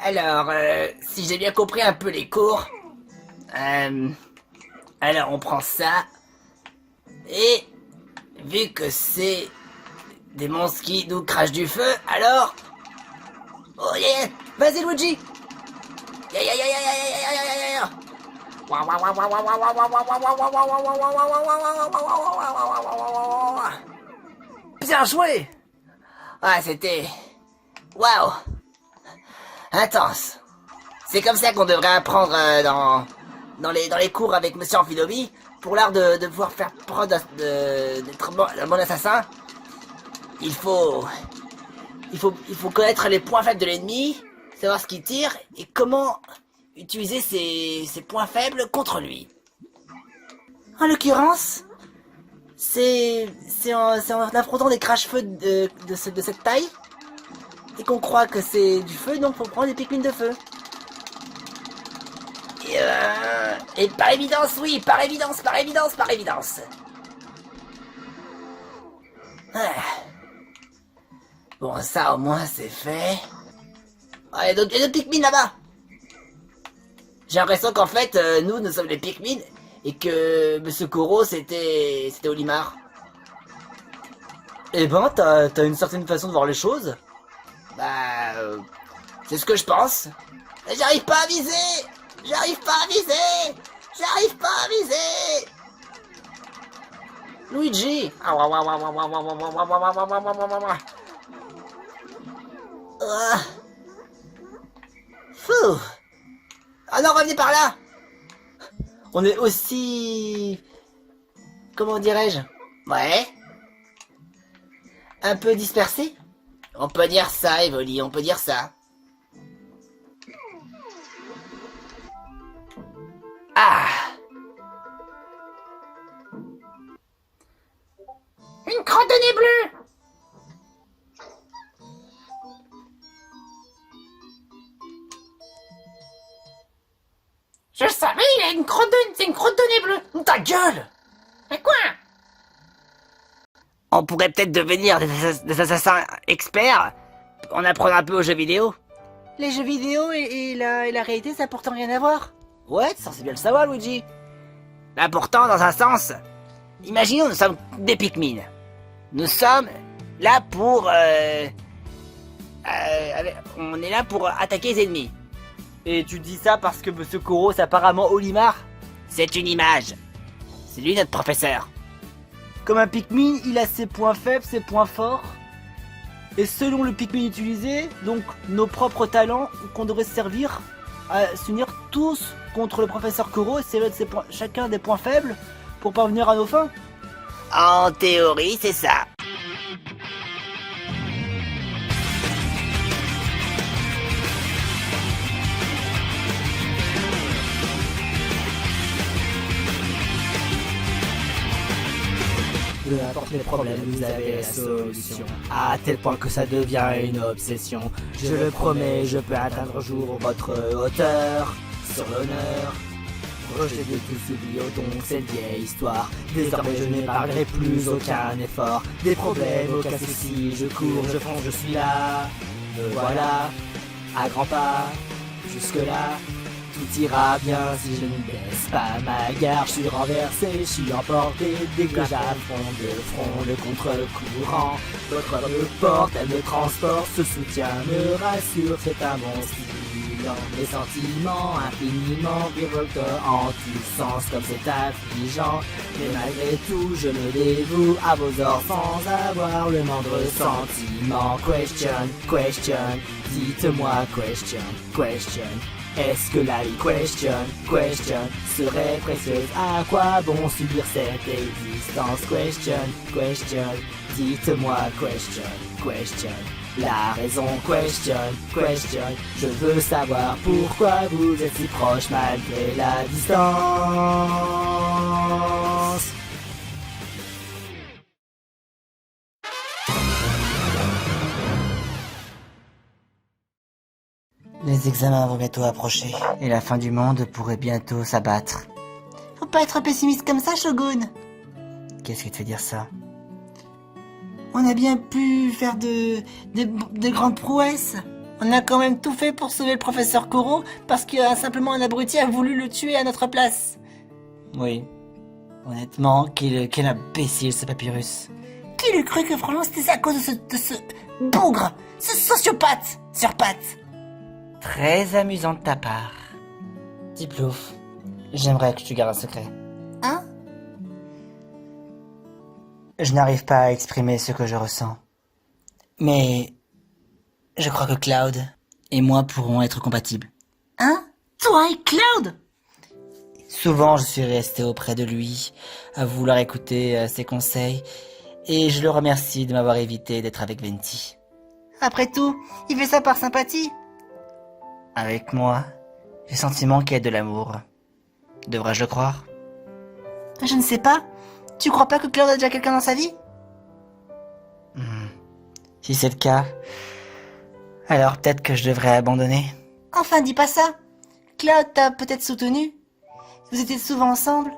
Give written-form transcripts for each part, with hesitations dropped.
Alors, si j'ai bien compris un peu les cours, alors on prend ça, et vu que c'est des monstres qui nous crachent du feu, alors... Oh yeah, vas-y Luigi. Ya ya ya ya ya ya ya ya ya ya. Bien joué. Ah, c'était... Waouh. Intense. C'est comme ça qu'on devrait apprendre dans les cours avec Monsieur Amphidobi, pour l'art de pouvoir faire preuve d'être un bon assassin. Il faut connaître les points faibles de l'ennemi, savoir ce qu'il tire et comment utiliser ses points faibles contre lui. En l'occurrence, c'est en affrontant des crash-feux de cette taille et qu'on croit que c'est du feu, donc faut prendre des Pikmin de feu. Et par évidence, oui, par évidence. Ah. Bon, ça au moins c'est fait. Ah, il y a d'autres Pikmin là-bas. J'ai l'impression qu'en fait, nous sommes les Pikmin et que Monsieur Koro c'était Olimar. Eh ben, t'as une certaine façon de voir les choses. Bah, c'est ce que je pense. J'arrive pas à viser. Luigi. Fou. Ah non, revenez par là. On est aussi... Comment dirais-je? Ouais. Un peu dispersés. On peut dire ça, Evoli, on peut dire ça. Ah. Une crotte de nez bleu. Je savais, il a une crotte de nez bleu. Ta gueule! Mais quoi? On pourrait peut-être devenir des assassins experts en apprenant un peu aux jeux vidéo. Les jeux vidéo et la réalité, ça n'a pourtant rien à voir. Ouais, ça c'est bien le savoir, Luigi. Là pourtant, dans un sens, imaginons nous sommes des Pikmin. Nous sommes là pour... on est là pour attaquer les ennemis. Et tu dis ça parce que Monsieur Koro, c'est apparemment Olimar. C'est une image. C'est lui notre professeur. Comme un Pikmin, il a ses points faibles, ses points forts. Et selon le Pikmin utilisé, donc nos propres talents qu'on devrait se servir à s'unir tous contre le professeur Koro et s'élever de chacun des points faibles pour parvenir à nos fins. En théorie, c'est ça. Peu importe les problèmes, vous avez la solution. À tel point que ça devient une obsession. Je le promets, je peux atteindre un jour votre hauteur. Sur l'honneur, rejeté de tous oubliés, donc cette vieille histoire. Désormais je n'épargnerai plus aucun effort. Des problèmes, aucun souci, je cours, je fonce, je suis là. Me voilà, à grands pas, jusque là. Tout ira bien si je ne baisse pas ma garde. Je suis renversé, je suis emporté. Dès que j'affronte de front le contre-courant, votre me porte, elle me transporte. Ce soutien me rassure, c'est un bon stimulant. Les sentiments infiniment virevoltants en tous sens, comme c'est affligeant. Mais malgré tout, je me dévoue à vos ordres sans avoir le moindre sentiment. Question, dites-moi question. Est-ce que la vie question serait précieuse? À quoi bon subir cette existence? Question, dites-moi question. La raison question, je veux savoir pourquoi vous êtes si proche malgré la distance. Les examens vont bientôt approcher et la fin du monde pourrait bientôt s'abattre. pas être pessimiste comme ça, Shogun. Qu'est-ce qui te fait dire ça? On a bien pu faire de grandes prouesses. On a quand même tout fait pour sauver le professeur Koro parce que simplement un abruti a voulu le tuer à notre place. Oui. Honnêtement, quel imbécile ce papyrus. Qui l'eût cru que franchement c'était à cause de ce bougre, ce sociopathe sur pattes. Très amusant de ta part. Petit Plouf, j'aimerais que tu gardes un secret. Hein? Je n'arrive pas à exprimer ce que je ressens. Mais je crois que Cloud et moi pourrons être compatibles. Hein? Toi et Cloud? Souvent, je suis resté auprès de lui, à vouloir écouter ses conseils, et je le remercie de m'avoir évité d'être avec Venti. Après tout, il fait ça par sympathie. Avec moi, j'ai le sentiment qu'il y a de l'amour. Devrais-je le croire? Je ne sais pas. Tu crois pas que Cloud a déjà quelqu'un dans sa vie? Si c'est le cas, alors peut-être que je devrais abandonner. Enfin, dis pas ça. Cloud t'a peut-être soutenu. Vous étiez souvent ensemble.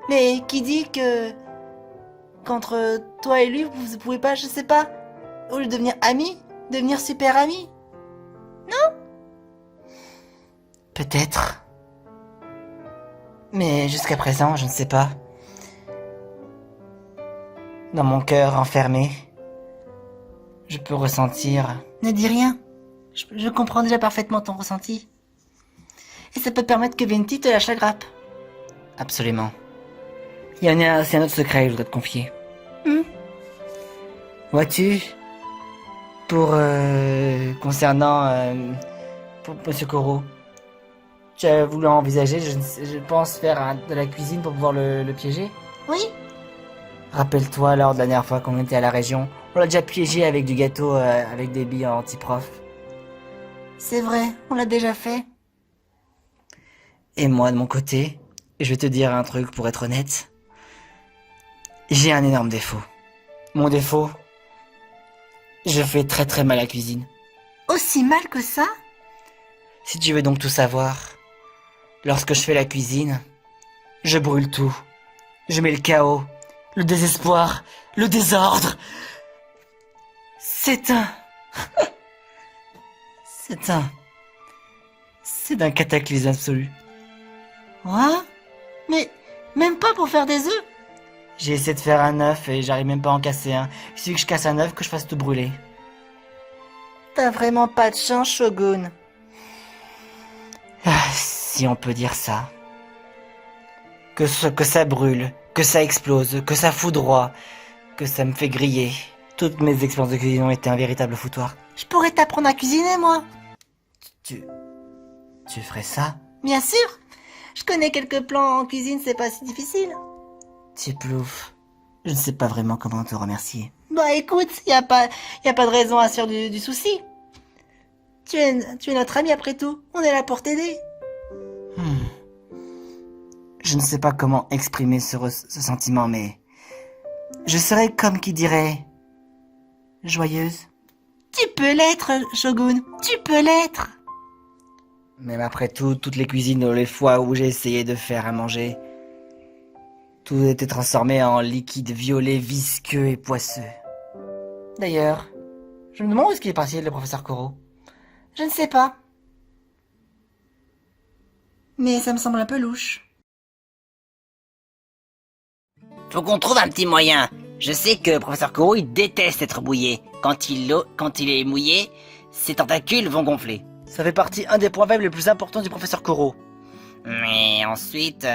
Mais qui dit que qu'entre toi et lui, vous pouvez pas, je sais pas, au lieu de devenir amis, devenir super amis? Peut-être. Mais jusqu'à présent, je ne sais pas. Dans mon cœur enfermé, je peux ressentir... Ne dis rien. Je comprends déjà parfaitement ton ressenti. Et ça peut permettre que Venti te lâche la grappe. Absolument. C'est un autre secret que je voudrais te confier. Vois-tu, concernant pour Monsieur Koro, tu as voulu envisager, je pense, faire de la cuisine pour pouvoir le piéger? Oui? Rappelle-toi, lors de la dernière fois qu'on était à la région, on l'a déjà piégé avec du gâteau avec des billes anti-prof. C'est vrai, on l'a déjà fait. Et moi, de mon côté, je vais te dire un truc pour être honnête. J'ai un énorme défaut. Mon défaut, je fais très très mal à la cuisine. Aussi mal que ça? Si tu veux donc tout savoir, lorsque je fais la cuisine, je brûle tout. Je mets le chaos, le désespoir, le désordre. C'est un cataclysme absolu. Quoi? Mais même pas pour faire des œufs? J'ai essayé de faire un œuf et j'arrive même pas à en casser un. Il suffit que je casse un œuf que je fasse tout brûler. T'as vraiment pas de chance, Shogun. Ah, si on peut dire ça. Que ça brûle, que ça explose, que ça foudroie, que ça me fait griller. Toutes mes expériences de cuisine ont été un véritable foutoir. Je pourrais t'apprendre à cuisiner, moi. Tu ferais ça? Bien sûr. Je connais quelques plans en cuisine, c'est pas si difficile. Tiplouf, je ne sais pas vraiment comment te remercier. Bah écoute, y a pas de raison à se faire du souci. Tu es notre ami après tout. On est là pour t'aider. Je ne sais pas comment exprimer ce sentiment, mais je serais comme qui dirait joyeuse. Tu peux l'être, Shogun. Tu peux l'être. Même après tout, toutes les cuisines, les fois où j'ai essayé de faire à manger, tout était transformé en liquide violet, visqueux et poisseux. D'ailleurs, je me demande où est-ce qu'il est parti, le professeur Koro. Je ne sais pas. Mais ça me semble un peu louche. Faut qu'on trouve un petit moyen. Je sais que le professeur Koro, il déteste être mouillé. Quand il est mouillé, ses tentacules vont gonfler. Ça fait partie un des points faibles les plus importants du professeur Koro. Mais ensuite,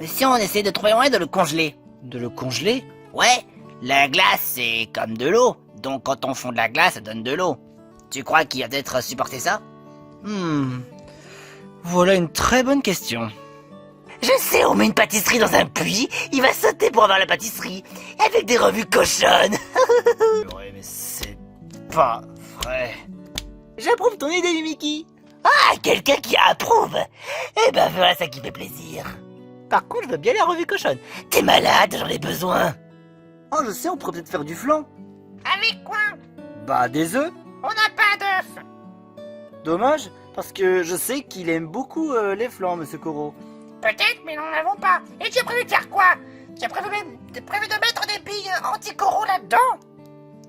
si on essaie de trouver un moyen de le congeler. De le congeler? Ouais, la glace c'est comme de l'eau. Donc quand on fond de la glace, ça donne de l'eau. Tu crois qu'il va peut-être supporter ça? Voilà une très bonne question. Je sais, on met une pâtisserie dans un puits, il va sauter pour avoir la pâtisserie, avec des revues cochonnes. Ouais, mais c'est pas vrai. J'approuve ton idée, Mimiki. Ah, quelqu'un qui approuve. Eh ben voilà ça qui fait plaisir. Par contre, je veux bien la revue cochonne. T'es malade, j'en ai besoin. Oh, je sais, on pourrait peut-être faire du flan. Avec quoi? Bah, des œufs. On n'a pas d'œufs. Dommage, parce que je sais qu'il aime beaucoup les flans, Monsieur Koro. Peut-être, mais nous n'en avons pas. Et tu as prévu de faire quoi? Tu as prévu de mettre des billes anti-coraux là-dedans?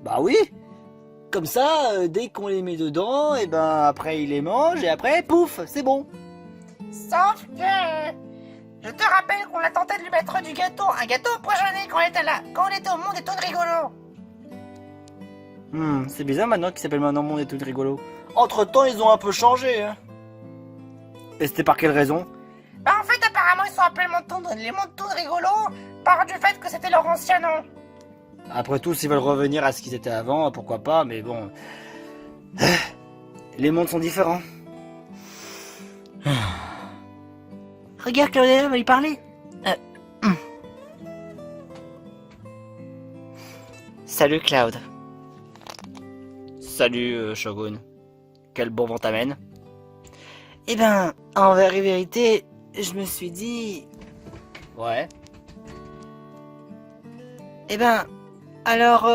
Bah oui. Comme ça, dès qu'on les met dedans, et ben après il les mange et après, pouf, c'est bon. Sauf que... Je te rappelle qu'on a tenté de lui mettre du gâteau, un gâteau empoisonné quand on était au monde des tout rigolos. C'est bizarre maintenant qu'il s'appelle maintenant Monde et tout rigolo. Entre temps, ils ont un peu changé, hein. Et c'était par quelle raison? Bah en fait, apparemment, ils sont appelés les mondes tout rigolos par du fait que c'était leur ancien nom. Après tout, s'ils veulent revenir à ce qu'ils étaient avant, pourquoi pas, mais bon... Les mondes sont différents. Regarde, Claudia va lui parler. Salut Cloud. Salut Shogun. Quel bon vent t'amène? Eh ben, en vérité, je me suis dit... Ouais. Eh ben, alors,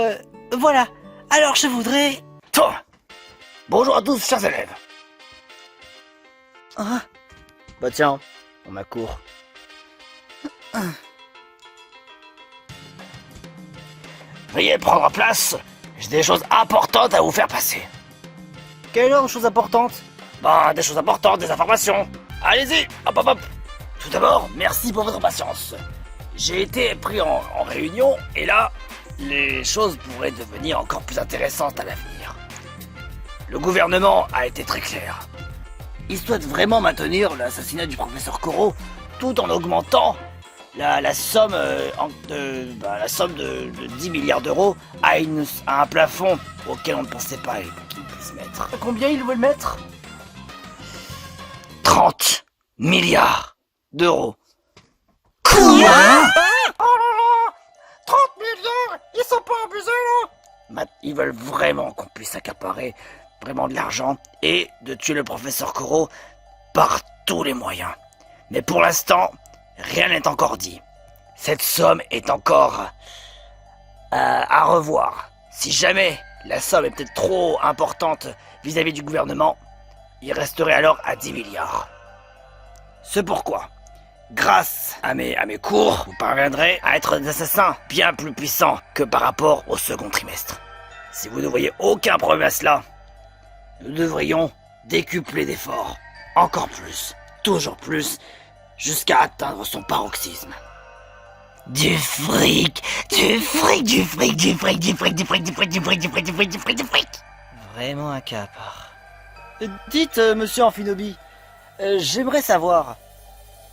voilà. Alors je voudrais... Toi. Bonjour à tous, chers élèves. Ah, Bah tiens, on m'a court. Veuillez prendre place. J'ai des choses importantes à vous faire passer. Quelle autre chose importante? Bah, des choses importantes, des informations. Allez-y, hop hop hop. Tout d'abord, merci pour votre patience. J'ai été pris en réunion et là, les choses pourraient devenir encore plus intéressantes à l'avenir. Le gouvernement a été très clair. Il souhaite vraiment maintenir l'assassinat du professeur Koro tout en augmentant la somme de 10 milliards d'euros à un plafond auquel on ne pensait pas qu'il puisse mettre. Combien ils veulent mettre? 30 milliards d'euros. Oh là là, 30 milliards, ils sont pas abusés là? Ils veulent vraiment qu'on puisse accaparer vraiment de l'argent et de tuer le professeur Koro par tous les moyens. Mais pour l'instant, rien n'est encore dit. Cette somme est encore à revoir. Si jamais la somme est peut-être trop importante vis-à-vis du gouvernement, il resterait alors à 10 milliards. C'est pourquoi, grâce à mes cours, vous parviendrez à être des assassins bien plus puissants que par rapport au second trimestre. Si vous ne voyez aucun problème à cela, nous devrions décupler d'efforts, encore plus, toujours plus, jusqu'à atteindre son paroxysme. Du fric, du fric, du fric, du fric, du fric, du fric, du fric, du fric, du fric, du fric, du fric, du fric. vraiment un capard. Dites, monsieur Amphinobi, j'aimerais savoir...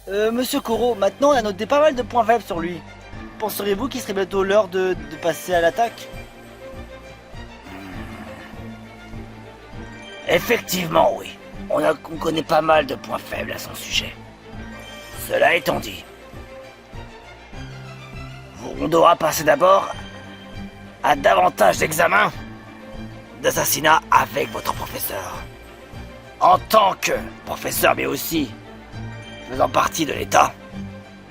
monsieur Koro, maintenant on a noté pas mal de points faibles sur lui. Penseriez-vous qu'il serait bientôt l'heure de passer à l'attaque? Effectivement, oui. On connaît pas mal de points faibles à son sujet. Cela étant dit, on devra passer d'abord à davantage d'examens d'assassinat avec votre professeur. En tant que professeur, mais aussi faisant partie de l'État,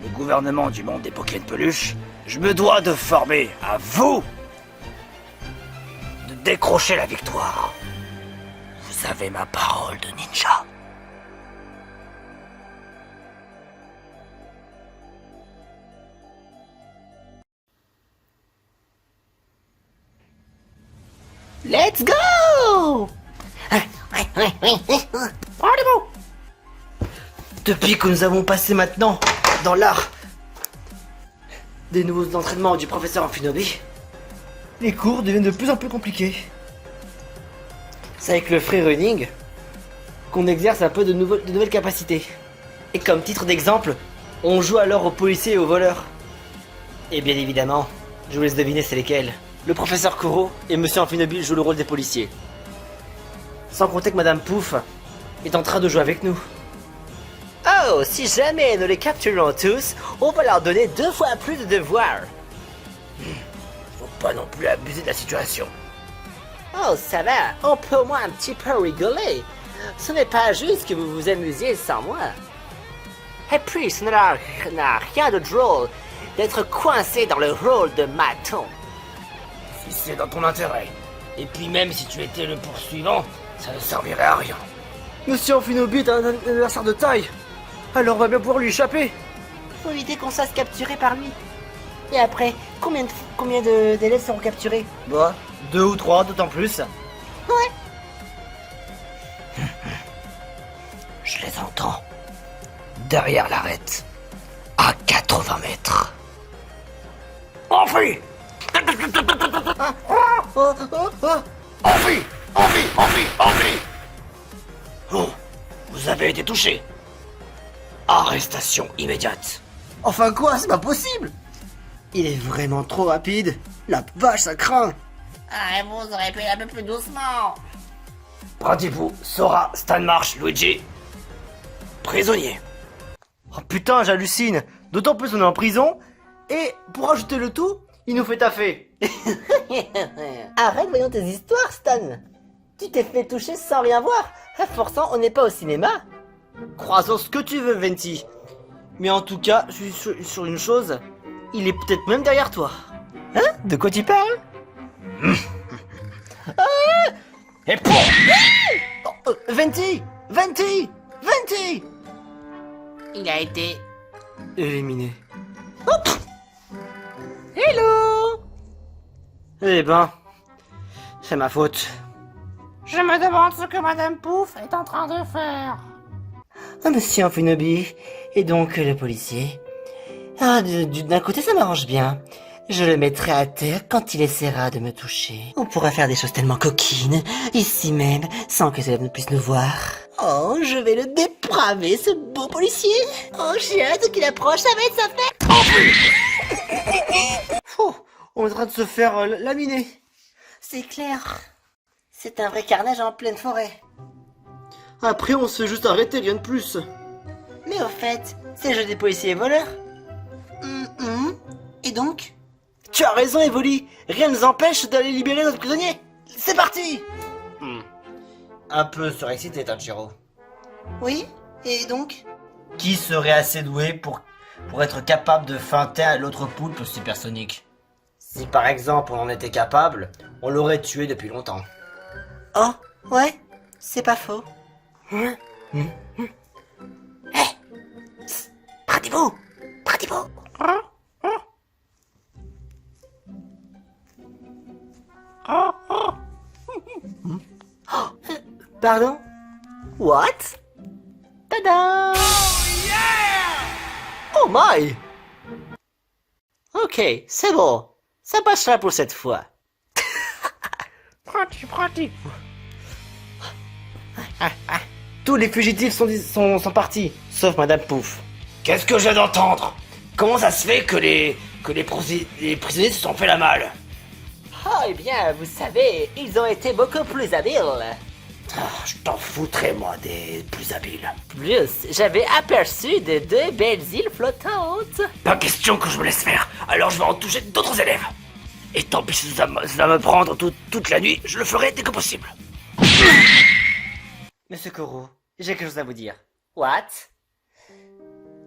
le gouvernement du monde des Pokémon Peluche, je me dois de former à vous de décrocher la victoire. Vous avez ma parole de ninja. Let's go! Depuis que nous avons passé maintenant dans l'art des nouveaux entraînements du professeur Amphinobi, Les cours deviennent de plus en plus compliqués. c'est avec le free running qu'on exerce un peu de nouvelles capacités. Et comme titre d'exemple, on joue alors aux policiers et aux voleurs. Et bien évidemment, je vous laisse deviner c'est lesquels. Le professeur Koro et Monsieur Amphinobi jouent le rôle des policiers. Sans compter que Madame Pouf est en train de jouer avec nous. Oh, si jamais nous les capturons tous, on va leur donner 2 fois plus de devoirs. Faut pas non plus abuser de la situation. Oh, ça va, on peut au moins un petit peu rigoler. Ce n'est pas juste que vous vous amusiez sans moi. Et puis, ce n'a rien de drôle d'être coincé dans le rôle de maton. Si c'est dans ton intérêt. Et puis même si tu étais le poursuivant, ça ne servirait à rien. Monsieur Amphinobi est un adversaire de taille. Alors on va bien pouvoir lui échapper. Faut éviter qu'on se fasse capturer par lui. Et après, combien d'élèves seront capturés? Bah, 2 ou 3, d'autant plus. Je les entends. Derrière l'arête. À 80 mètres. Enfuis! Enfuis! Enfuis! Oh, vous avez été touché. Arrestation immédiate. Enfin quoi, c'est pas possible. Il est vraiment trop rapide. La vache, ça craint. Ah, vous aurez pu un peu plus doucement. Pratiquement, Sora, Stanmarsh, Luigi. Prisonnier. Oh putain, j'hallucine. D'autant plus on est en prison. Et pour ajouter le tout, il nous fait taffer. Arrête, voyons tes histoires, Stan. Tu t'es fait toucher sans rien voir. À forçant, on n'est pas au cinéma. Croisons ce que tu veux, Venti. Mais en tout cas, je suis sur une chose. Il est peut-être même derrière toi. Hein? De quoi tu parles? Et pour... Venti! Il a été... Éliminé. Hello! Eh ben, c'est ma faute. Je me demande ce que Madame Pouf est en train de faire. Ah, monsieur Amphinobi, et donc le policier? Ah, d'un côté, ça m'arrange bien. Je le mettrai à terre quand il essaiera de me toucher. On pourra faire des choses tellement coquines, ici même, sans que les élèves ne puissent nous voir. Oh, je vais le dépraver, ce beau policier. Oh, j'ai hâte qu'il approche, ça va être sa fête. Oh, on est en train de se faire laminer. C'est clair. C'est un vrai carnage en pleine forêt. Après, on se fait juste arrêter, rien de plus. Mais au fait, c'est le jeu des policiers et voleurs. Et donc? Tu as raison, Evoli. Rien ne nous empêche d'aller libérer notre prisonnier. C'est parti. Un peu surexcité, Tanjiro. Oui? Et donc? Qui serait assez doué pour être capable de feinter à l'autre poulpe supersonique? Si par exemple on en était capable, on l'aurait tué depuis longtemps. Oh, ouais, c'est pas faux. Pratez-vous. Pardon? What? Tada! Oh my! Ok, c'est bon. Ça passera pour cette fois. Pratique. Tous les fugitifs sont partis, sauf Madame Pouf. Qu'est-ce que j'ai d'entendre? Comment ça se fait que les prisonniers se sont fait la malle? Oh, eh bien, vous savez, ils ont été beaucoup plus habiles. Je t'en foutrais, moi, des plus habiles. Plus, j'avais aperçu de 2 belles îles flottantes. Pas question que je me laisse faire, alors je vais en toucher d'autres élèves. Et tant pis si ça va me prendre toute la nuit, je le ferai dès que possible. Monsieur Koro, j'ai quelque chose à vous dire. What?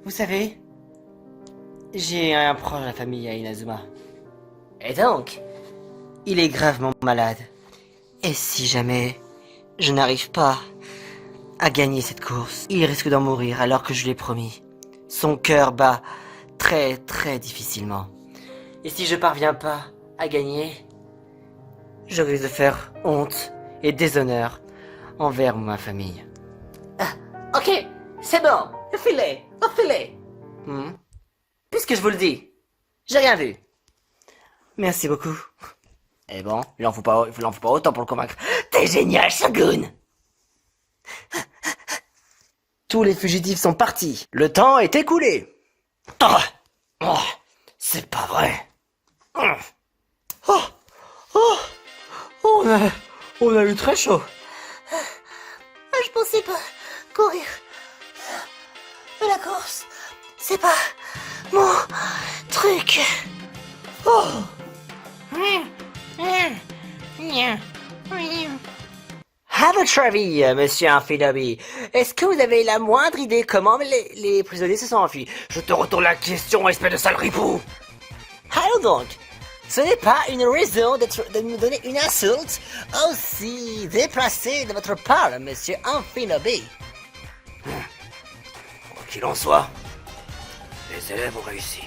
Vous savez, j'ai un proche de la famille à Inazuma. Et donc? Il est gravement malade. Et si jamais je n'arrive pas à gagner cette course, il risque d'en mourir alors que je l'ai promis. Son cœur bat très très difficilement. Et si je parviens pas à gagner, je risque de faire honte et déshonneur envers ma famille. Ok, c'est bon, filez. Puisque je vous le dis, j'ai rien vu. Merci beaucoup. Eh bon, il en faut pas autant pour le convaincre. T'es génial, Shogun! Tous les fugitifs sont partis. Le temps est écoulé. C'est pas vrai. On a eu très chaud. Je pensais pas courir la course. C'est pas mon truc. À votre avis, monsieur Amphinobi, est-ce que vous avez la moindre idée comment les prisonniers se sont enfuis? Je te retourne la question, espèce de sale ripou. Allons donc. Ce n'est pas une raison de me donner une insulte aussi déplacée de votre part, monsieur Amphinobi. Ok, qu'il en soit, les élèves ont réussi.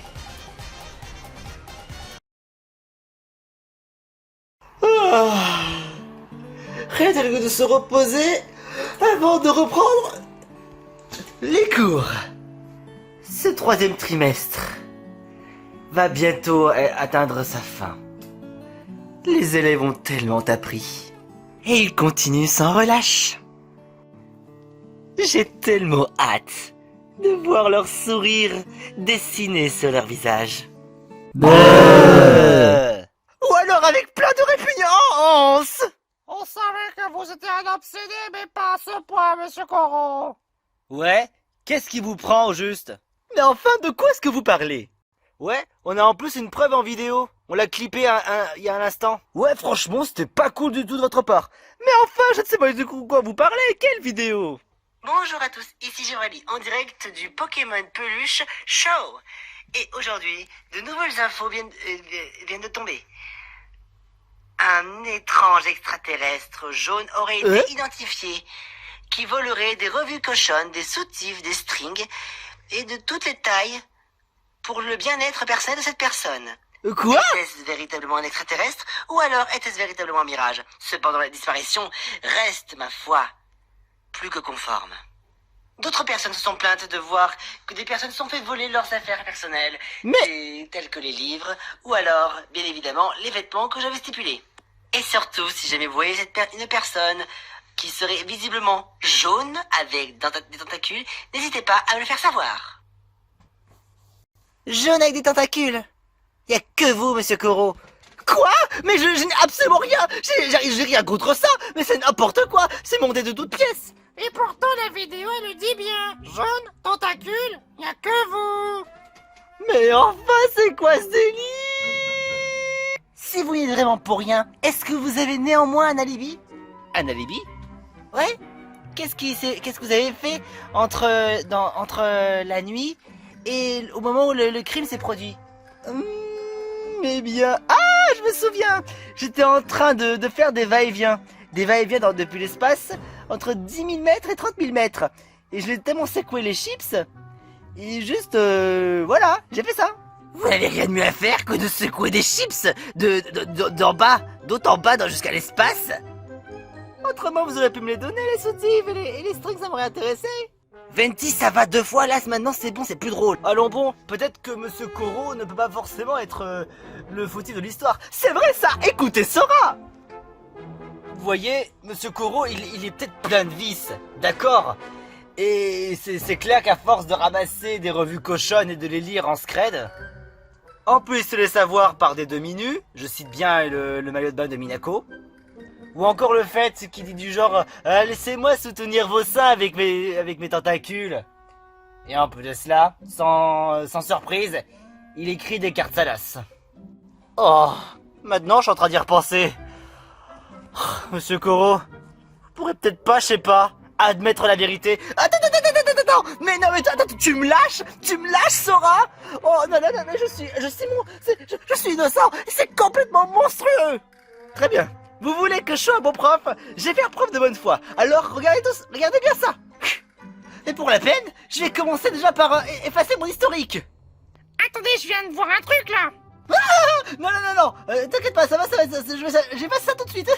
Rien tel que de se reposer avant de reprendre les cours. Ce troisième trimestre va bientôt atteindre sa fin. Les élèves ont tellement appris et ils continuent sans relâche. J'ai tellement hâte de voir leur sourire dessiné sur leur visage. Ou alors avec plein de répugnance. On savait que vous étiez un obsédé, mais pas à ce point, monsieur Corot. Ouais, qu'est-ce qui vous prend au juste? Mais enfin, de quoi est-ce que vous parlez? Ouais, on a en plus une preuve en vidéo. On l'a clippé il y a un instant. Ouais, franchement, c'était pas cool du tout de votre part. Mais enfin, je ne sais pas de quoi vous parlez. Quelle vidéo? Bonjour à tous, ici Géralie, en direct du Pokémon Peluche Show. Et aujourd'hui, de nouvelles infos viennent de tomber. Un étrange extraterrestre jaune aurait été identifié, qui volerait des revues cochonnes, des soutifs, des strings, et de toutes les tailles, pour le bien-être personnel de cette personne. Quoi? Était-ce véritablement un extraterrestre, ou alors était-ce véritablement un mirage? Cependant, la disparition reste, ma foi, plus que conforme. D'autres personnes se sont plaintes de voir que des personnes se sont fait voler leurs affaires personnelles, telles que les livres, ou alors, bien évidemment, les vêtements que j'avais stipulés. Et surtout, si jamais vous voyez une personne qui serait visiblement jaune avec des tentacules, n'hésitez pas à me le faire savoir. Jaune avec des tentacules? Y a que vous, monsieur Corot. Quoi? Mais je n'ai absolument rien. J'ai rien contre ça. Mais c'est n'importe quoi. C'est monté de toutes pièces. Et pourtant, la vidéo, elle le dit bien. Jaune, tentacule, y a que vous. Mais enfin, c'est quoi ce délire? Si vous y êtes vraiment pour rien, est-ce que vous avez néanmoins un alibi? Un alibi? Ouais? Qu'est-ce que vous avez fait entre la nuit et au moment où le crime s'est produit? Eh bien... Ah, je me souviens. J'étais en train de faire des va-et-vient. Des va-et-vient depuis l'espace, entre 10 000 mètres et 30 000 mètres. Et je l'ai tellement secoué les chips. Et juste, voilà, j'ai fait ça. Vous n'avez rien de mieux à faire que de secouer des chips d'en bas, d'autant bas jusqu'à l'espace? Autrement, vous auriez pu me les donner, les soutifs et les strings, ça m'aurait intéressé. Venti, ça va 2 fois, là, maintenant c'est bon, c'est plus drôle. Allons bon, peut-être que Monsieur Corot ne peut pas forcément être le fautif de l'histoire. C'est vrai ça, écoutez Sora. Vous voyez, Monsieur Corot, il est peut-être plein de vices, d'accord? Et c'est clair qu'à force de ramasser des revues cochonnes et de les lire en scred, en plus de les savoir par des demi-nus, je cite bien le maillot de bain de Minako, ou encore le fait qu'il dit du genre laissez-moi soutenir vos seins avec mes tentacules. Et en plus de cela, sans surprise, il écrit des cartes salas. Oh, maintenant je suis en train d'y repenser. Oh, Monsieur Corot, vous pourrez peut-être pas, je sais pas, admettre la vérité. Attends, mais non, mais attends, tu me lâches, Sora. Oh non, je suis innocent, c'est complètement monstrueux. Très bien. Vous voulez que je sois un bon prof? Je vais faire preuve de bonne foi. Alors, regardez bien ça. Et pour la peine, je vais commencer déjà par effacer mon historique. Attendez, je viens de voir un truc, là. Non, t'inquiète pas, ça va, j'efface ça tout de suite.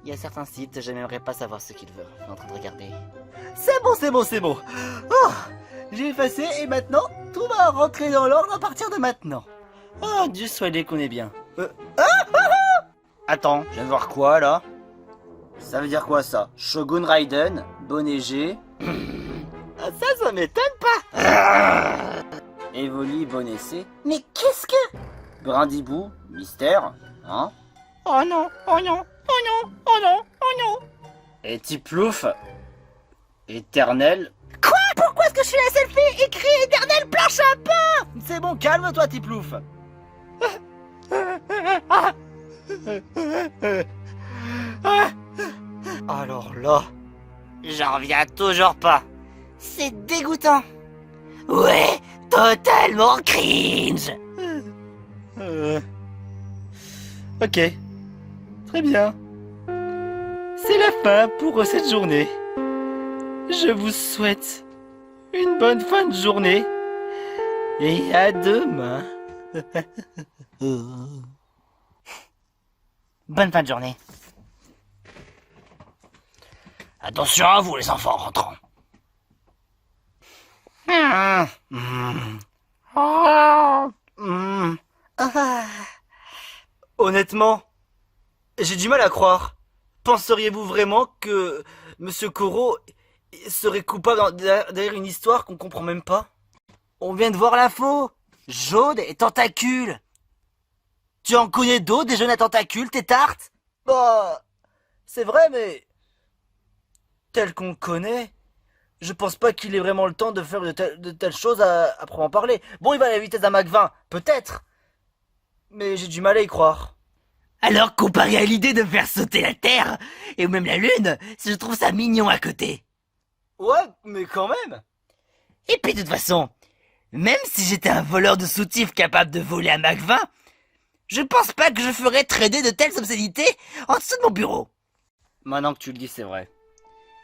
Il y a certains sites, je n'aimerais pas savoir ce qu'ils veulent. Je suis en train de regarder. C'est bon. Oh, j'ai effacé et maintenant, tout va rentrer dans l'ordre à partir de maintenant. Oh, Dieu soit aidé qu'on est bien. Attends, je viens de voir quoi là? Ça veut dire quoi ça? Shogun Raiden, bonnet G. Ça m'étonne pas. Evoli, bonnet C. Mais qu'est-ce que... Brindibou, mystère, hein? Oh non. Et Tiplouf, éternel. Quoi? Pourquoi est-ce que je suis la seule fille écrit éternel planche à pain? C'est bon, calme-toi, Tiplouf. Alors là, j'en reviens toujours pas. C'est dégoûtant. Ouais, totalement cringe. Ok, très bien. C'est la fin pour cette journée. Je vous souhaite une bonne fin de journée. Et à demain. Bonne fin de journée. Attention à vous, les enfants, en rentrant. Honnêtement, j'ai du mal à croire. Penseriez-vous vraiment que Monsieur Koro serait coupable derrière une histoire qu'on comprend même pas? On vient de voir l'info. Jaune et tentacule. Tu en connais d'autres des jeunes à tentacules, tes tartes? Bah, c'est vrai, mais tel qu'on le connaît, je pense pas qu'il ait vraiment le temps de faire de telles choses à proprement parler. Bon, il va à la vitesse d'un Mach 20, peut-être, mais j'ai du mal à y croire. Alors comparé à l'idée de faire sauter la Terre, et même la Lune, je trouve ça mignon à côté. Ouais, mais quand même. Et puis de toute façon, même si j'étais un voleur de soutifs capable de voler à Mach 20, je pense pas que je ferais traîner de telles obscénités en dessous de mon bureau. Maintenant que tu le dis, c'est vrai.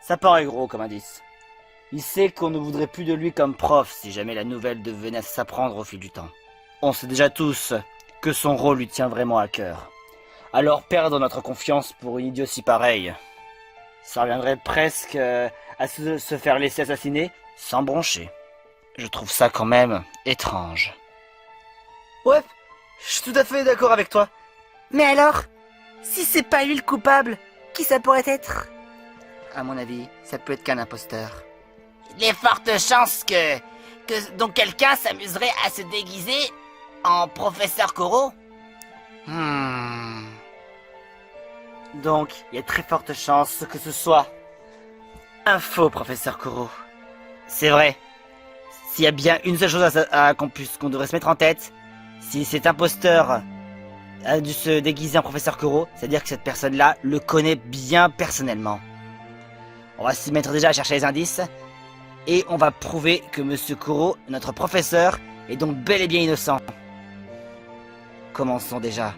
Ça paraît gros comme indice. Il sait qu'on ne voudrait plus de lui comme prof si jamais la nouvelle devenait s'apprendre au fil du temps. On sait déjà tous que son rôle lui tient vraiment à cœur. Alors perdre notre confiance pour une idiotie pareille, ça reviendrait presque à se faire laisser assassiner sans broncher. Je trouve ça quand même étrange. Ouais, je suis tout à fait d'accord avec toi. Mais alors, si c'est pas lui le coupable, qui ça pourrait être? À mon avis, ça peut être qu'un imposteur. Il y a fortes chances que donc quelqu'un s'amuserait à se déguiser en professeur Koro. Donc, il y a très forte chance que ce soit un faux professeur Koro. C'est vrai. S'il y a bien une seule chose qu'on devrait se mettre en tête, si cet imposteur a dû se déguiser en professeur Koro, c'est-à-dire que cette personne-là le connaît bien personnellement. On va s'y mettre déjà à chercher les indices, et on va prouver que Monsieur Koro, notre professeur, est donc bel et bien innocent. Commençons déjà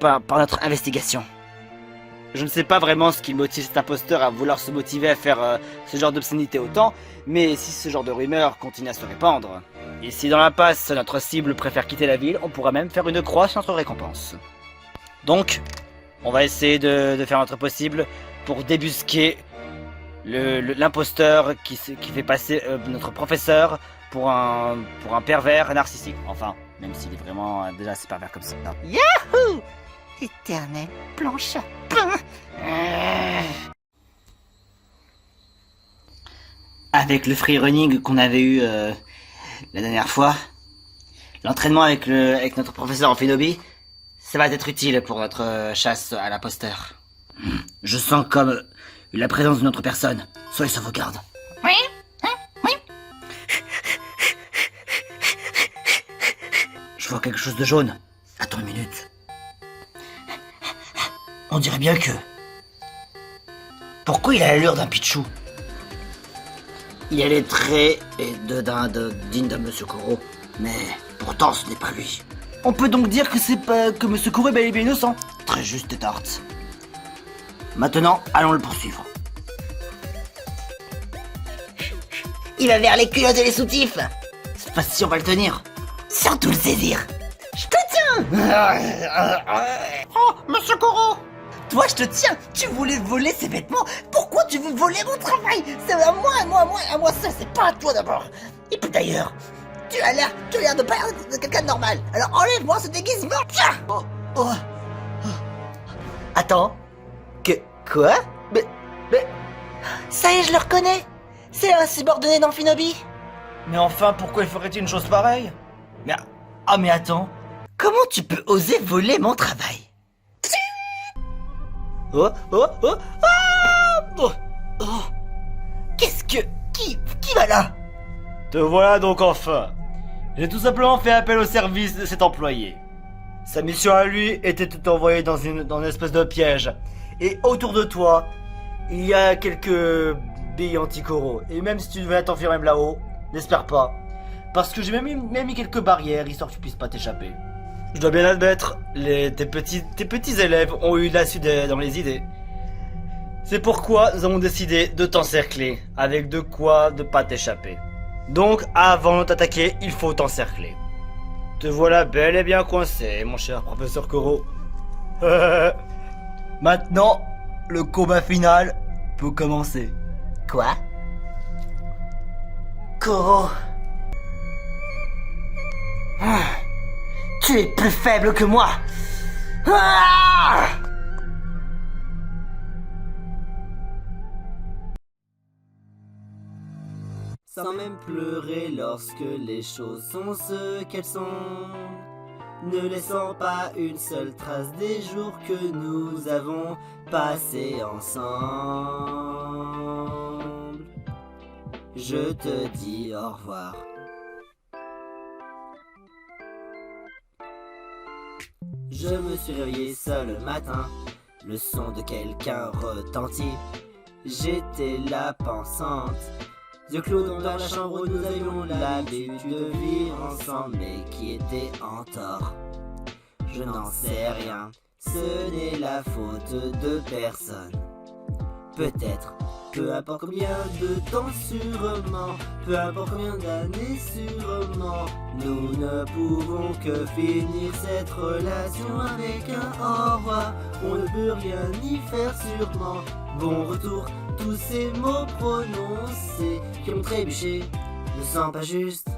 par notre investigation. Je ne sais pas vraiment ce qui motive cet imposteur à vouloir se motiver à faire ce genre d'obscénité autant, mais si ce genre de rumeurs continue à se répandre, et si dans l'impasse notre cible préfère quitter la ville, on pourra même faire une croix sur notre récompense. Donc, on va essayer de faire notre possible pour débusquer l'imposteur qui fait passer notre professeur pour un pervers narcissique. Enfin, même s'il est vraiment déjà assez pervers comme ça. Yahoo! Éternel planche à pain. Avec le free running qu'on avait eu la dernière fois, l'entraînement avec notre professeur Amphinobi, ça va être utile pour notre chasse à l'imposteur. Je sens comme la présence d'une autre personne. Soyez sur vos gardes. Oui? Oui? Je vois quelque chose de jaune. Attends une minute. On dirait bien que... Pourquoi il a l'allure d'un Pichou? Il a les traits dignes d'un Monsieur Koro, mais pourtant ce n'est pas lui. On peut donc dire que Monsieur Koro est bel et bien innocent. Très juste, Tarte. Maintenant, allons le poursuivre. Il va vers les culottes et les soutifs. Cette fois-ci, on va le tenir. Surtout le saisir. Je te tiens. Oh, Monsieur Koro! Toi, je te tiens. Tu voulais voler ces vêtements. Pourquoi tu veux voler mon travail? C'est à moi seul. C'est pas à toi d'abord. Et puis d'ailleurs, tu as l'air de pas être de quelqu'un de normal. Alors enlève-moi ce déguisement. Tiens. Attends. Quoi? Mais... Ça y est, je le reconnais. C'est un subordonné d'Amphinobi. Mais enfin, pourquoi il ferait-il une chose pareille? Mais attends. Comment tu peux oser voler mon travail? Qu'est-ce que... Qui va là? Te voilà donc enfin. J'ai tout simplement fait appel au service de cet employé. Sa mission à lui était de t'envoyer dans une espèce de piège. Et autour de toi, il y a quelques billes anti-Koro. Et même si tu devais t'enfuir même là-haut, n'espère pas. Parce que j'ai même mis quelques barrières, histoire que tu puisses pas t'échapper. Je dois bien admettre, tes petits élèves ont eu la suite dans les idées. C'est pourquoi nous avons décidé de t'encercler, avec de quoi ne pas t'échapper. Donc, avant de t'attaquer, il faut t'encercler. Te voilà bel et bien coincé, mon cher professeur Koro. Maintenant, le combat final peut commencer. Quoi? Koro. Tu es plus faible que moi. Ah! Sans même pleurer lorsque les choses sont ce qu'elles sont, ne laissant pas une seule trace des jours que nous avons passés ensemble. Je te dis au revoir. Je me suis réveillé seul le matin, le son de quelqu'un retentit. J'étais là pensante, yeux clos dans la chambre où nous avions l'habitude de vivre ensemble, mais qui était en tort. Je n'en sais rien, ce n'est la faute de personne. Peut-être, peu importe combien de temps sûrement, peu importe combien d'années sûrement, nous ne pouvons que finir cette relation avec un au revoir. On ne peut rien y faire sûrement. Bon retour, tous ces mots prononcés qui ont trébuché ne sont pas justes.